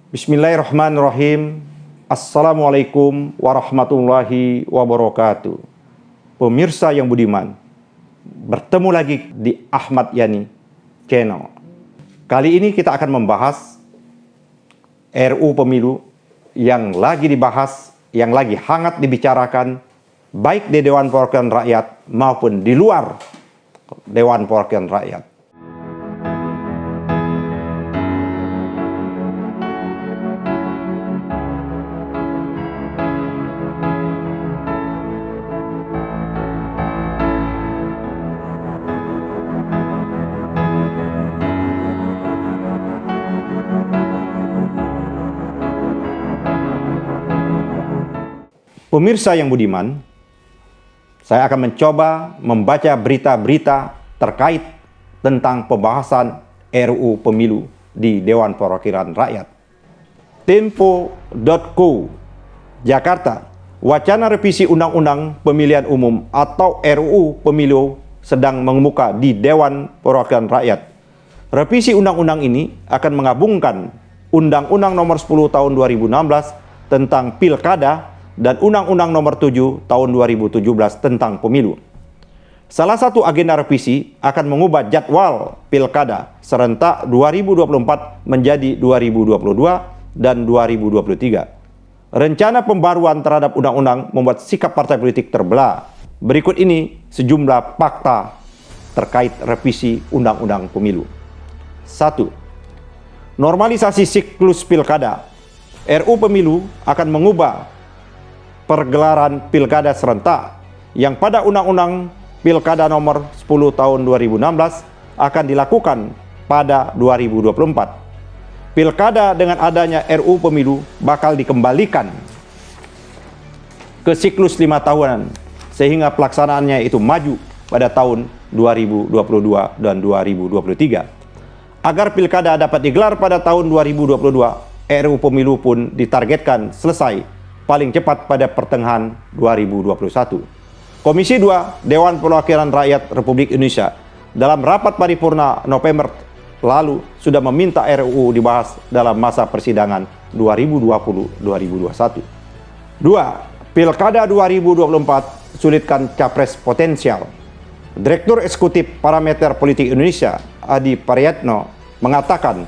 Bismillahirrahmanirrahim. Assalamualaikum warahmatullahi wabarakatuh. Pemirsa yang budiman, bertemu lagi di Ahmad Yani Channel. Kali ini kita akan membahas RUU Pemilu yang lagi dibahas, yang lagi hangat dibicarakan, baik di Dewan Perwakilan Rakyat maupun di luar Dewan Perwakilan Rakyat. Pemirsa yang budiman, saya akan mencoba membaca berita-berita terkait tentang pembahasan RUU Pemilu di Dewan Perwakilan Rakyat. Tempo.co, Jakarta, wacana revisi Undang-Undang Pemilihan Umum atau RUU Pemilu sedang mengemuka di Dewan Perwakilan Rakyat. Revisi undang-undang ini akan menggabungkan Undang-Undang Nomor 10 Tahun 2016 tentang Pilkada dan Undang-Undang Nomor 7 Tahun 2017 tentang Pemilu. Salah satu agenda revisi akan mengubah jadwal Pilkada serentak 2024 menjadi 2022 dan 2023. Rencana pembaruan terhadap undang-undang membuat sikap partai politik terbelah. Berikut ini sejumlah fakta terkait revisi Undang-Undang Pemilu. 1. Normalisasi siklus Pilkada. RUU Pemilu akan mengubah pergelaran pilkada serentak yang pada Undang-Undang Pilkada Nomor 10 Tahun 2016 akan dilakukan pada 2024. Pilkada dengan adanya RUU Pemilu bakal dikembalikan ke siklus 5 tahunan sehingga pelaksanaannya itu maju pada tahun 2022 dan 2023. Agar pilkada dapat digelar pada tahun 2022, RUU Pemilu pun ditargetkan selesai paling cepat pada pertengahan 2021. Komisi 2 Dewan Perwakilan Rakyat Republik Indonesia dalam rapat paripurna November lalu sudah meminta RUU dibahas dalam masa persidangan 2020-2021. 2. Pilkada 2024 sulitkan capres potensial. Direktur Eksekutif Parameter Politik Indonesia Adi Prayitno mengatakan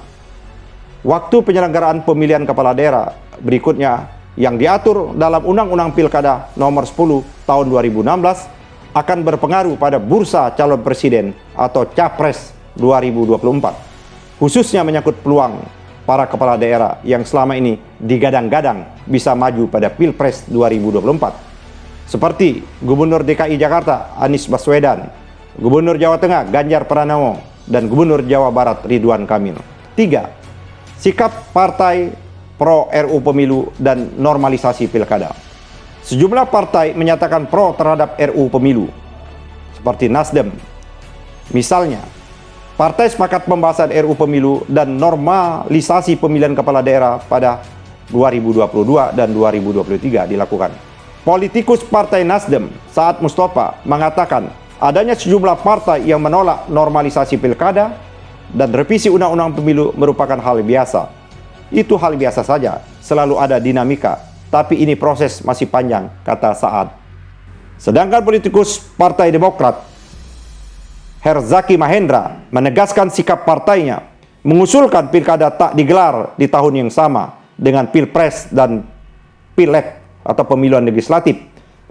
waktu penyelenggaraan pemilihan kepala daerah berikutnya yang diatur dalam Undang-Undang Pilkada Nomor 10 Tahun 2016 akan berpengaruh pada bursa calon presiden atau capres 2024, khususnya menyangkut peluang para kepala daerah yang selama ini digadang-gadang bisa maju pada Pilpres 2024, seperti Gubernur DKI Jakarta Anies Baswedan, Gubernur Jawa Tengah Ganjar Pranowo, dan Gubernur Jawa Barat Ridwan Kamil. 3. Sikap partai pro RUU Pemilu dan normalisasi pilkada. Sejumlah partai menyatakan pro terhadap RUU Pemilu, seperti Nasdem. Misalnya, partai sepakat pembahasan RUU Pemilu dan normalisasi pemilihan kepala daerah pada 2022 dan 2023 dilakukan. Politikus Partai Nasdem, Saad Mustafa, mengatakan adanya sejumlah partai yang menolak normalisasi pilkada dan revisi Undang-Undang Pemilu merupakan hal biasa. Itu hal biasa saja, selalu ada dinamika, tapi ini proses masih panjang, kata Saad. Sedangkan politikus Partai Demokrat, Herzaki Mahendra, menegaskan sikap partainya, mengusulkan pilkada tak digelar di tahun yang sama dengan Pilpres dan Pileg atau pemilihan legislatif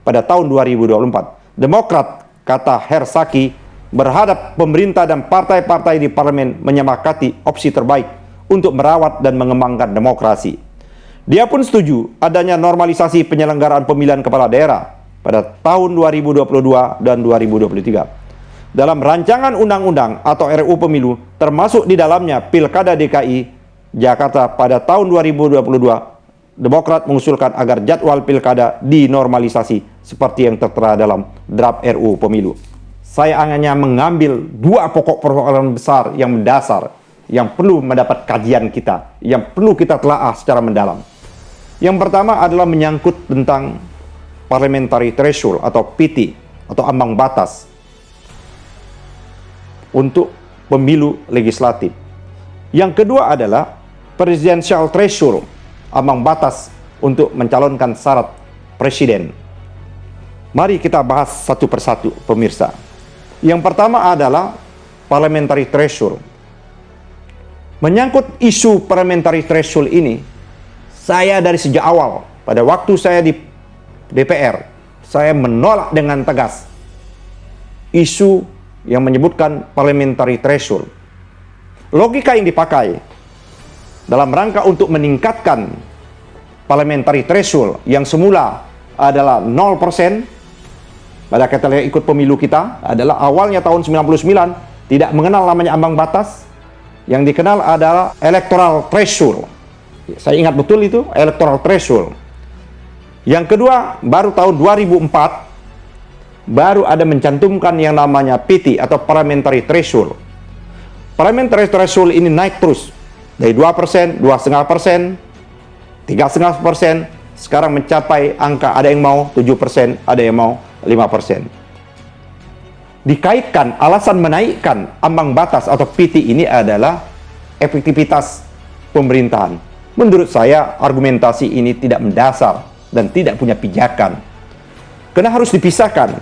pada tahun 2024. Demokrat, kata Herzaki, berharap pemerintah dan partai-partai di parlemen menyepakati opsi terbaik untuk merawat dan mengembangkan demokrasi. Dia pun setuju adanya normalisasi penyelenggaraan pemilihan kepala daerah pada tahun 2022 dan 2023. Dalam rancangan undang-undang atau RUU Pemilu, termasuk di dalamnya Pilkada DKI Jakarta pada tahun 2022, Demokrat mengusulkan agar jadwal pilkada dinormalisasi seperti yang tertera dalam draft RUU Pemilu. Saya hanya mengambil dua pokok persoalan besar yang mendasar yang perlu mendapat kajian kita, yang perlu kita telaah secara mendalam. Yang pertama adalah menyangkut tentang parliamentary threshold atau PT atau ambang batas untuk pemilu legislatif. Yang kedua adalah presidential threshold, ambang batas untuk mencalonkan syarat presiden. Mari kita bahas satu persatu, pemirsa. Yang pertama adalah parliamentary threshold. Menyangkut isu parliamentary threshold ini, saya dari sejak awal, pada waktu saya di DPR, saya menolak dengan tegas isu yang menyebutkan parliamentary threshold. Logika yang dipakai dalam rangka untuk meningkatkan parliamentary threshold yang semula adalah 0%, pada kita ikut pemilu kita adalah awalnya tahun 99 tidak mengenal namanya ambang batas, yang dikenal adalah electoral threshold. Saya ingat betul itu, electoral threshold. Yang kedua, baru tahun 2004 baru ada mencantumkan yang namanya PT atau parliamentary threshold. Parliamentary threshold ini naik terus dari 2%, 2,5%, 3,5%, sekarang mencapai angka ada yang mau 7%, ada yang mau 5%. Dikaitkan alasan menaikkan ambang batas atau PT ini adalah efektivitas pemerintahan. Menurut saya argumentasi ini tidak mendasar dan tidak punya pijakan. Karena harus dipisahkan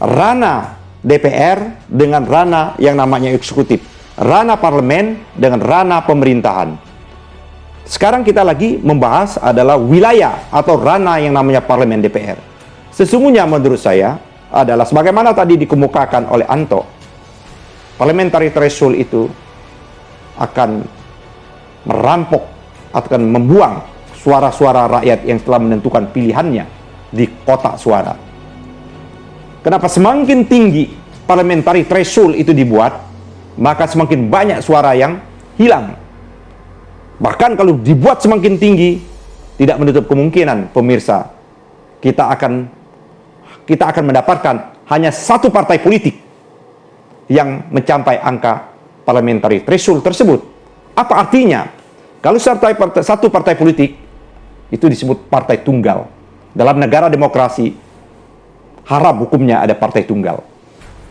ranah DPR dengan ranah yang namanya eksekutif, ranah parlemen dengan ranah pemerintahan. Sekarang kita lagi membahas adalah wilayah atau ranah yang namanya parlemen DPR. Sesungguhnya menurut saya adalah sebagaimana tadi dikemukakan oleh Anto, parliamentary threshold itu akan merampok, akan membuang suara-suara rakyat yang telah menentukan pilihannya di kotak suara. Kenapa semakin tinggi parliamentary threshold itu dibuat, maka semakin banyak suara yang hilang. Bahkan kalau dibuat semakin tinggi, tidak menutup kemungkinan, pemirsa, kita akan mendapatkan hanya satu partai politik yang mencapai angka parliamentary threshold tersebut. Apa artinya? Kalau satu partai politik itu disebut partai tunggal. Dalam negara demokrasi, haram hukumnya ada partai tunggal.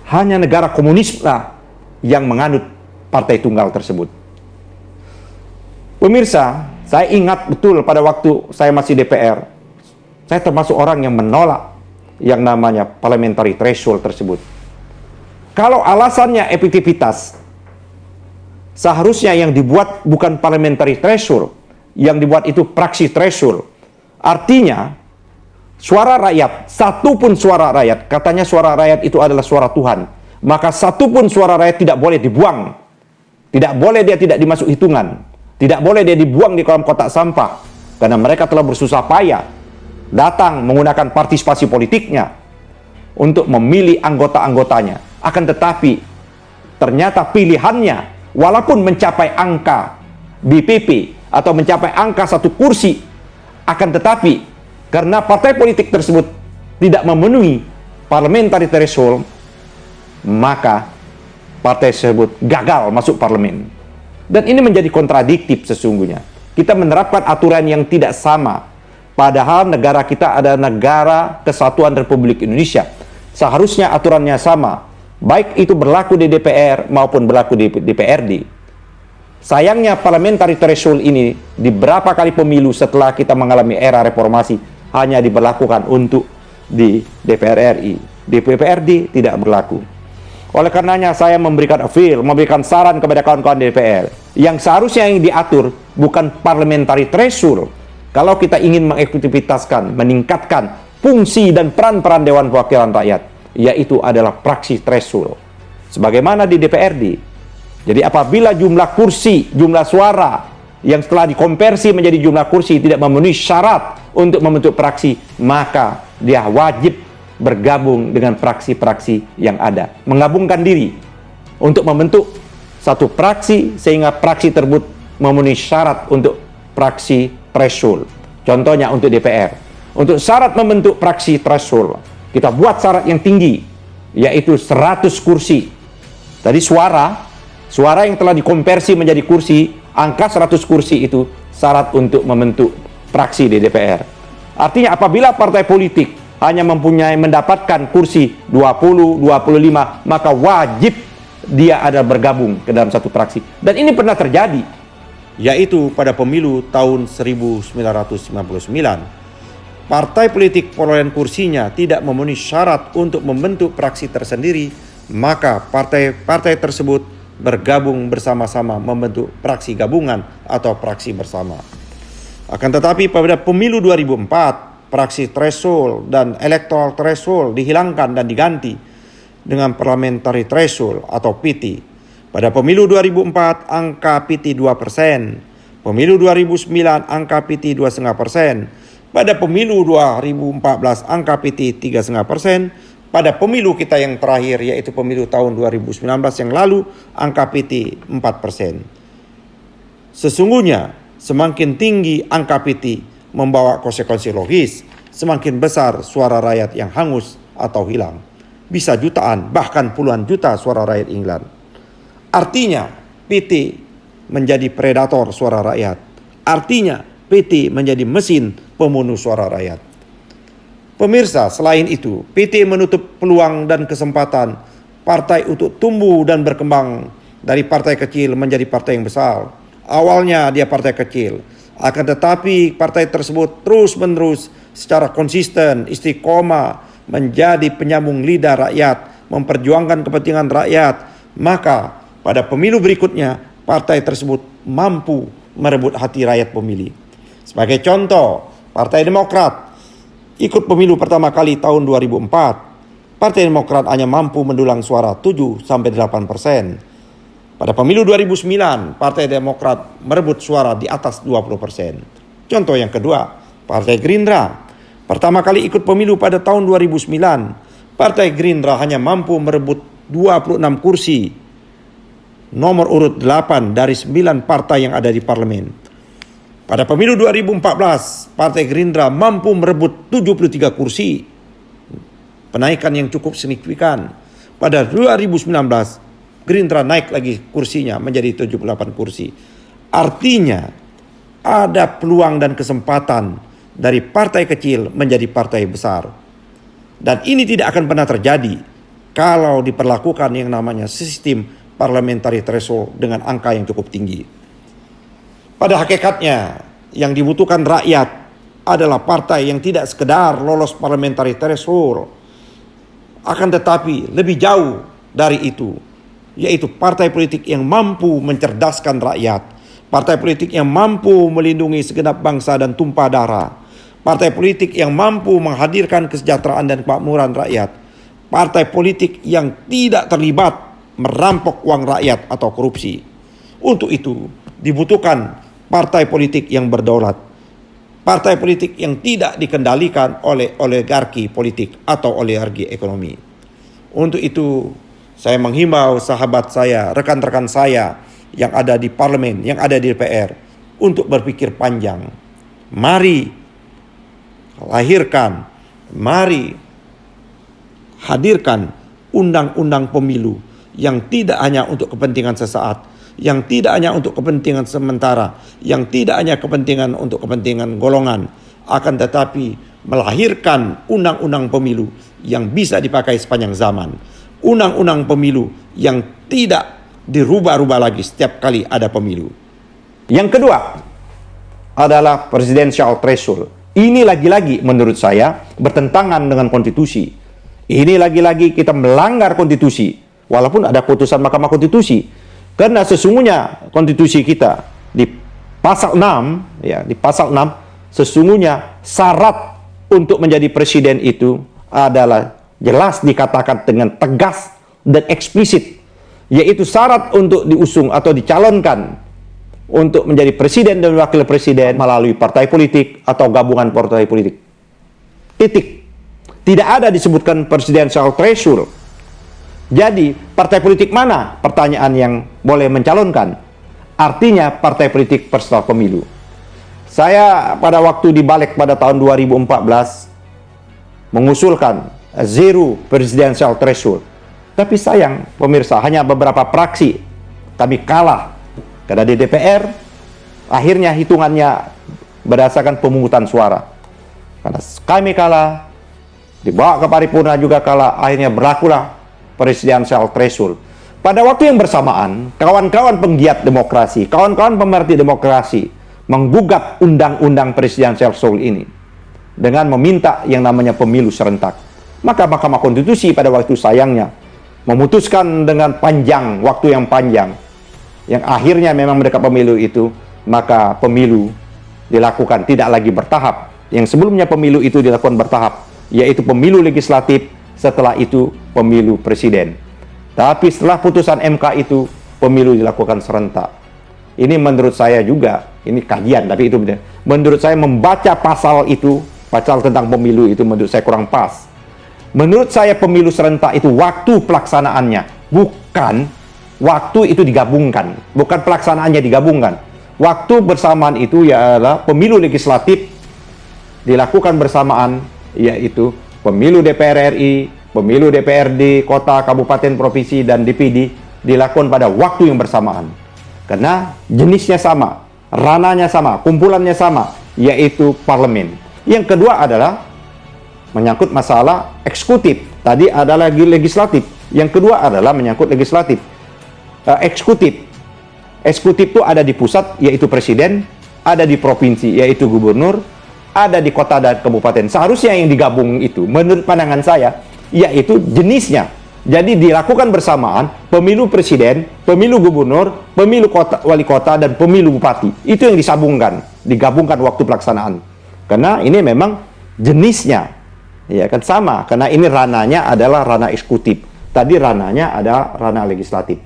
Hanya negara komunis lah yang menganut partai tunggal tersebut. Pemirsa, saya ingat betul pada waktu saya masih DPR, saya termasuk orang yang menolak yang namanya parliamentary threshold tersebut. Kalau alasannya efektivitas, seharusnya yang dibuat bukan parliamentary threshold, yang dibuat itu praksi threshold. Artinya, suara rakyat, satupun suara rakyat, katanya suara rakyat itu adalah suara Tuhan, maka satupun suara rakyat tidak boleh dibuang. Tidak boleh dia tidak dimasuk hitungan. Tidak boleh dia dibuang di kolam kotak sampah. Karena mereka telah bersusah payah datang menggunakan partisipasi politiknya untuk memilih anggota-anggotanya. Akan tetapi, ternyata pilihannya, walaupun mencapai angka BPP atau mencapai angka satu kursi, akan tetapi karena partai politik tersebut tidak memenuhi parliamentary threshold, maka partai tersebut gagal masuk parlemen. Dan ini menjadi kontradiktif sesungguhnya. Kita menerapkan aturan yang tidak sama. Padahal negara kita adalah negara kesatuan Republik Indonesia. Seharusnya aturannya sama. Baik itu berlaku di DPR maupun berlaku di DPRD. Sayangnya parliamentary threshold ini di beberapa kali pemilu setelah kita mengalami era reformasi hanya diberlakukan untuk di DPR RI. Di DPRD tidak berlaku. Oleh karenanya saya memberikan appeal, memberikan saran kepada kawan-kawan DPR. Yang seharusnya yang diatur bukan parliamentary threshold. Kalau kita ingin mengefektivitaskan, meningkatkan fungsi dan peran-peran Dewan Perwakilan Rakyat, yaitu adalah praksi threshold. Sebagaimana di DPRD. Jadi apabila jumlah kursi, jumlah suara yang setelah dikonversi menjadi jumlah kursi tidak memenuhi syarat untuk membentuk praksi, maka dia wajib bergabung dengan praksi-praksi yang ada. Menggabungkan diri untuk membentuk satu praksi sehingga praksi tersebut memenuhi syarat untuk praksi threshold. Contohnya untuk DPR. Untuk syarat membentuk praksi threshold, kita buat syarat yang tinggi, yaitu 100 kursi. Tadi suara yang telah dikonversi menjadi kursi, angka 100 kursi itu syarat untuk membentuk praksi di DPR. Artinya apabila partai politik hanya mendapatkan kursi 20, 25, maka wajib dia ada bergabung ke dalam satu praksi. Dan ini pernah terjadi. yaitu pada pemilu tahun 1999. Partai politik perolehan kursinya tidak memenuhi syarat untuk membentuk fraksi tersendiri, maka partai-partai tersebut bergabung bersama-sama membentuk fraksi gabungan atau fraksi bersama. Akan tetapi pada pemilu 2004, fraksi threshold dan electoral threshold dihilangkan dan diganti dengan parliamentary threshold atau PT. Pada pemilu 2004 angka PT 2%, pemilu 2009 angka PT 2,5%, pada pemilu 2014 angka PT 3,5%, pada pemilu kita yang terakhir yaitu pemilu tahun 2019 yang lalu angka PT 4%. Sesungguhnya semakin tinggi angka PT membawa konsekuensi logis, semakin besar suara rakyat yang hangus atau hilang. Bisa jutaan bahkan puluhan juta suara rakyat hilang. Artinya PT menjadi predator suara rakyat. Artinya PT menjadi mesin pemenuh suara rakyat. Pemirsa, selain itu, PT menutup peluang dan kesempatan partai untuk tumbuh dan berkembang dari partai kecil menjadi partai yang besar. Awalnya dia partai kecil, akan tetapi partai tersebut terus-menerus secara konsisten, istiqomah menjadi penyambung lidah rakyat, memperjuangkan kepentingan rakyat. Maka pada pemilu berikutnya, partai tersebut mampu merebut hati rakyat pemilih. Sebagai contoh, Partai Demokrat ikut pemilu pertama kali tahun 2004. Partai Demokrat hanya mampu mendulang suara 7-8%. Pada pemilu 2009, Partai Demokrat merebut suara di atas 20%. Contoh yang kedua, Partai Gerindra. Pertama kali ikut pemilu pada tahun 2009, Partai Gerindra hanya mampu merebut 26 kursi, nomor urut 8 dari 9 partai yang ada di parlemen. Pada pemilu 2014, Partai Gerindra mampu merebut 73 kursi. Penaikan yang cukup signifikan. Pada 2019, Gerindra naik lagi kursinya menjadi 78 kursi. Artinya, ada peluang dan kesempatan dari partai kecil menjadi partai besar. Dan ini tidak akan pernah terjadi kalau diperlakukan yang namanya sistem parliamentary threshold dengan angka yang cukup tinggi. Pada hakikatnya, yang dibutuhkan rakyat adalah partai yang tidak sekedar lolos parliamentary threshold, akan tetapi lebih jauh dari itu, yaitu partai politik yang mampu mencerdaskan rakyat, partai politik yang mampu melindungi segenap bangsa dan tumpah darah, partai politik yang mampu menghadirkan kesejahteraan dan kemakmuran rakyat, partai politik yang tidak terlibat merampok uang rakyat atau korupsi. Untuk itu dibutuhkan partai politik yang berdaulat, partai politik yang tidak dikendalikan oleh oligarki politik atau oligarki ekonomi. Untuk itu saya menghimbau sahabat saya, rekan-rekan saya yang ada di parlemen, yang ada di DPR untuk berpikir panjang. Mari lahirkan, mari hadirkan undang-undang pemilu yang tidak hanya untuk kepentingan sesaat, yang tidak hanya untuk kepentingan sementara, yang tidak hanya kepentingan untuk kepentingan golongan, akan tetapi melahirkan undang-undang pemilu yang bisa dipakai sepanjang zaman. Undang-undang pemilu yang tidak dirubah-rubah lagi setiap kali ada pemilu. Yang kedua adalah presidential threshold. Ini lagi-lagi menurut saya bertentangan dengan konstitusi. Ini lagi-lagi kita melanggar konstitusi, walaupun ada putusan Mahkamah Konstitusi. Karena sesungguhnya konstitusi kita di pasal 6, ya, di pasal 6 sesungguhnya syarat untuk menjadi presiden itu adalah jelas dikatakan dengan tegas dan eksplisit, yaitu syarat untuk diusung atau dicalonkan untuk menjadi presiden dan wakil presiden melalui partai politik atau gabungan partai politik. Titik. Tidak ada disebutkan presidential threshold. Jadi, partai politik mana? Pertanyaan yang boleh mencalonkan. Artinya, partai politik peserta pemilu. Saya pada waktu di Balik pada tahun 2014 mengusulkan zero presidential threshold. Tapi sayang, pemirsa, hanya beberapa fraksi kami kalah. Karena di DPR, akhirnya hitungannya berdasarkan pemungutan suara. Karena kami kalah, dibawa ke paripurna juga kalah, akhirnya berlakulah presidential threshold. Pada waktu yang bersamaan, kawan-kawan penggiat demokrasi, kawan-kawan pemerhati demokrasi menggugat undang-undang presidensial threshold ini dengan meminta yang namanya pemilu serentak. Maka Mahkamah Konstitusi pada waktu sayangnya memutuskan dengan panjang, waktu yang panjang, yang akhirnya memang mereka pemilu itu, maka pemilu dilakukan tidak lagi bertahap. Yang sebelumnya pemilu itu dilakukan bertahap, yaitu pemilu legislatif, setelah itu pemilu presiden. Tapi setelah putusan MK itu, pemilu dilakukan serentak. Ini menurut saya juga, ini kajian, tapi itu menurut saya membaca pasal itu, pasal tentang pemilu itu menurut saya kurang pas. Menurut saya pemilu serentak itu waktu pelaksanaannya, bukan waktu itu digabungkan, bukan pelaksanaannya digabungkan. Waktu bersamaan itu ya adalah pemilu legislatif dilakukan bersamaan, yaitu pemilu DPR RI, pemilu DPRD, kota, kabupaten, provinsi, dan DPD dilakukan pada waktu yang bersamaan. Karena jenisnya sama, rananya sama, kumpulannya sama, yaitu parlemen. Yang kedua adalah menyangkut masalah eksekutif. Tadi adalah legislatif. Yang kedua adalah menyangkut legislatif. Eksekutif. Eksekutif itu ada di pusat, yaitu presiden, ada di provinsi, yaitu gubernur, ada di kota dan kabupaten. Seharusnya yang digabung itu, menurut pandangan saya, yaitu jenisnya. Jadi dilakukan bersamaan pemilu presiden, pemilu gubernur, pemilu kota, wali kota, dan pemilu bupati. Itu yang disambungkan, digabungkan waktu pelaksanaan. Karena ini memang jenisnya, ya kan sama. Karena ini rananya adalah ranah eksekutif. Tadi rananya ada ranah legislatif.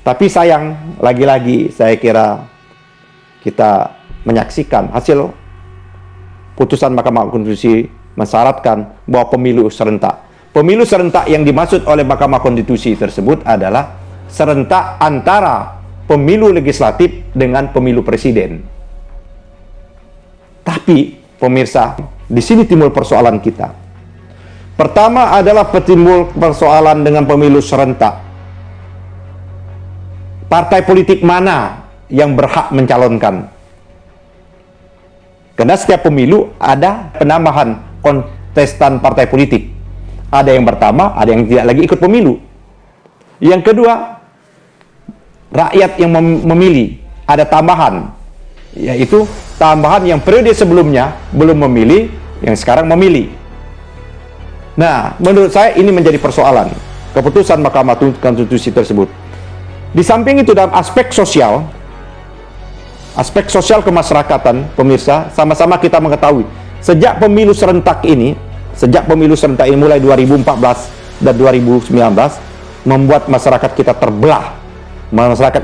Tapi sayang, lagi-lagi saya kira kita menyaksikan hasil putusan Mahkamah Konstitusi mensyaratkan bahwa pemilu serentak. Pemilu serentak yang dimaksud oleh Mahkamah Konstitusi tersebut adalah serentak antara pemilu legislatif dengan pemilu presiden. Tapi, pemirsa, di sini timbul persoalan kita. Pertama adalah timbul persoalan dengan pemilu serentak. Partai politik mana yang berhak mencalonkan? Karena setiap pemilu ada penambahan kontestan partai politik. Ada yang pertama, ada yang tidak lagi ikut pemilu. Yang kedua, rakyat yang memilih, ada tambahan, yaitu tambahan yang periode sebelumnya belum memilih, yang sekarang memilih. Nah, menurut saya ini menjadi persoalan keputusan Mahkamah Konstitusi tersebut. Di samping itu dalam aspek sosial kemasyarakatan, pemirsa, sama-sama kita mengetahui sejak pemilu serentak ini mulai 2014 dan 2019 membuat masyarakat kita terbelah. Masyarakat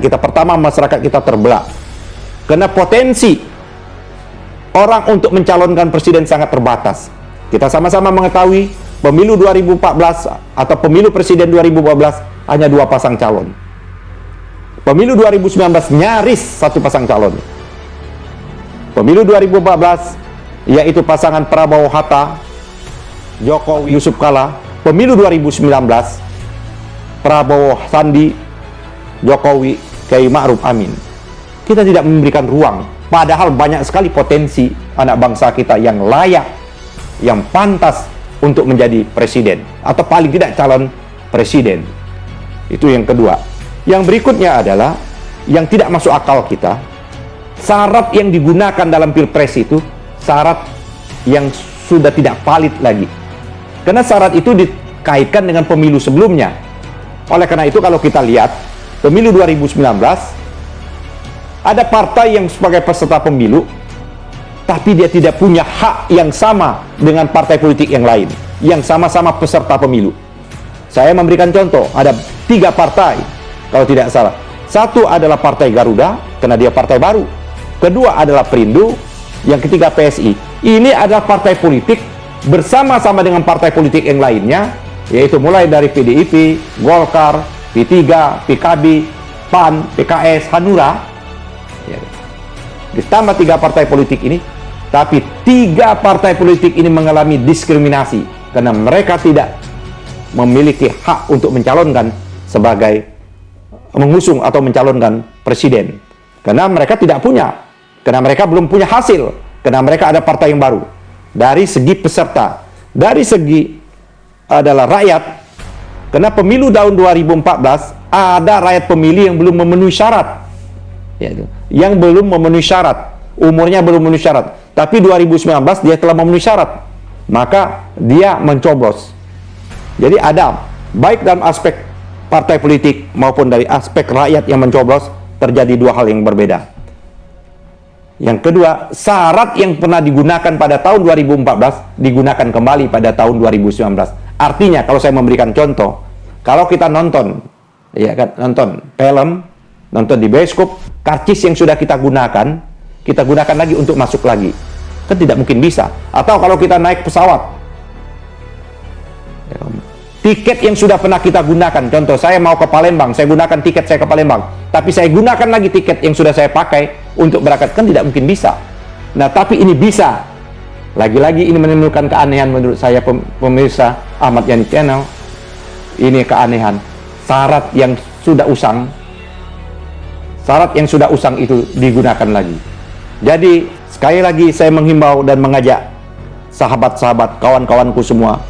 kita terbelah. Karena potensi orang untuk mencalonkan presiden sangat terbatas. Kita sama-sama mengetahui pemilu 2014 atau pemilu presiden 2014 hanya 2 pasang calon. Pemilu 2019 nyaris 1 pasang calon. Pemilu 2014 yaitu pasangan Prabowo Hatta, Jokowi Yusuf Kala. Pemilu 2019 Prabowo Sandi, Jokowi Kiai Ma'ruf Amin. Kita tidak memberikan ruang, padahal banyak sekali potensi anak bangsa kita yang layak, yang pantas untuk menjadi presiden atau paling tidak calon presiden. Itu yang kedua. Yang berikutnya adalah yang tidak masuk akal kita, syarat yang digunakan dalam pilpres itu syarat yang sudah tidak valid lagi. Karena syarat itu dikaitkan dengan pemilu sebelumnya. Oleh karena itu kalau kita lihat pemilu 2019 ada partai yang sebagai peserta pemilu tapi dia tidak punya hak yang sama dengan partai politik yang lain yang sama-sama peserta pemilu. Saya memberikan contoh, ada 3 partai kalau tidak salah. Satu adalah Partai Garuda, karena dia partai baru. Kedua adalah Perindo. Yang ketiga PSI. Ini adalah partai politik bersama-sama dengan partai politik yang lainnya, yaitu mulai dari PDIP, Golkar, P3, PKB, PAN, PKS, Hanura. Ditambah 3 partai politik ini, tapi 3 partai politik ini mengalami diskriminasi karena mereka tidak memiliki hak untuk mencalonkan sebagai mengusung atau mencalonkan presiden. Karena mereka tidak punya, karena mereka belum punya hasil, karena mereka ada partai yang baru. Dari segi peserta, dari segi adalah rakyat, karena pemilu tahun 2014 ada rakyat pemilih yang belum memenuhi syarat. Ya, yang belum memenuhi syarat, umurnya belum memenuhi syarat. Tapi 2019 dia telah memenuhi syarat, maka dia mencoblos. Jadi ada, baik dalam aspek partai politik maupun dari aspek rakyat yang mencoblos, terjadi dua hal yang berbeda. Yang kedua, syarat yang pernah digunakan pada tahun 2014 digunakan kembali pada tahun 2019. Artinya, kalau saya memberikan contoh, kalau kita nonton, ya kan, nonton film, nonton di bioskop, karcis yang sudah kita gunakan lagi untuk masuk lagi, kan tidak mungkin bisa. Atau kalau kita naik pesawat, tiket yang sudah pernah kita gunakan, contoh saya mau ke Palembang, saya gunakan tiket saya ke Palembang, tapi saya gunakan lagi tiket yang sudah saya pakai untuk berangkat, kan tidak mungkin bisa. Nah, tapi ini bisa. Lagi-lagi ini menimbulkan keanehan menurut saya, pemirsa Ahmad Yani Channel. Ini keanehan. Syarat yang sudah usang itu digunakan lagi. Jadi, sekali lagi saya menghimbau dan mengajak sahabat-sahabat, kawan-kawanku semua,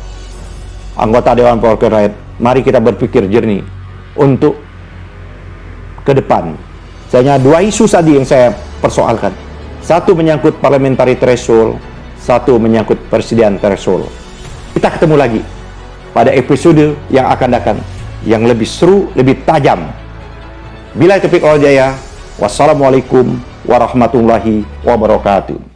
anggota Dewan Perwakilan Rakyat, mari kita berpikir jernih untuk ke depan. Hanya dua isu tadi yang saya persoalkan. Satu menyangkut parliamentary threshold, satu menyangkut presiden threshold. Kita ketemu lagi pada episode yang akan datang, yang lebih seru, lebih tajam. Billahi taufiq wal hidayah. Wassalamualaikum warahmatullahi wabarakatuh.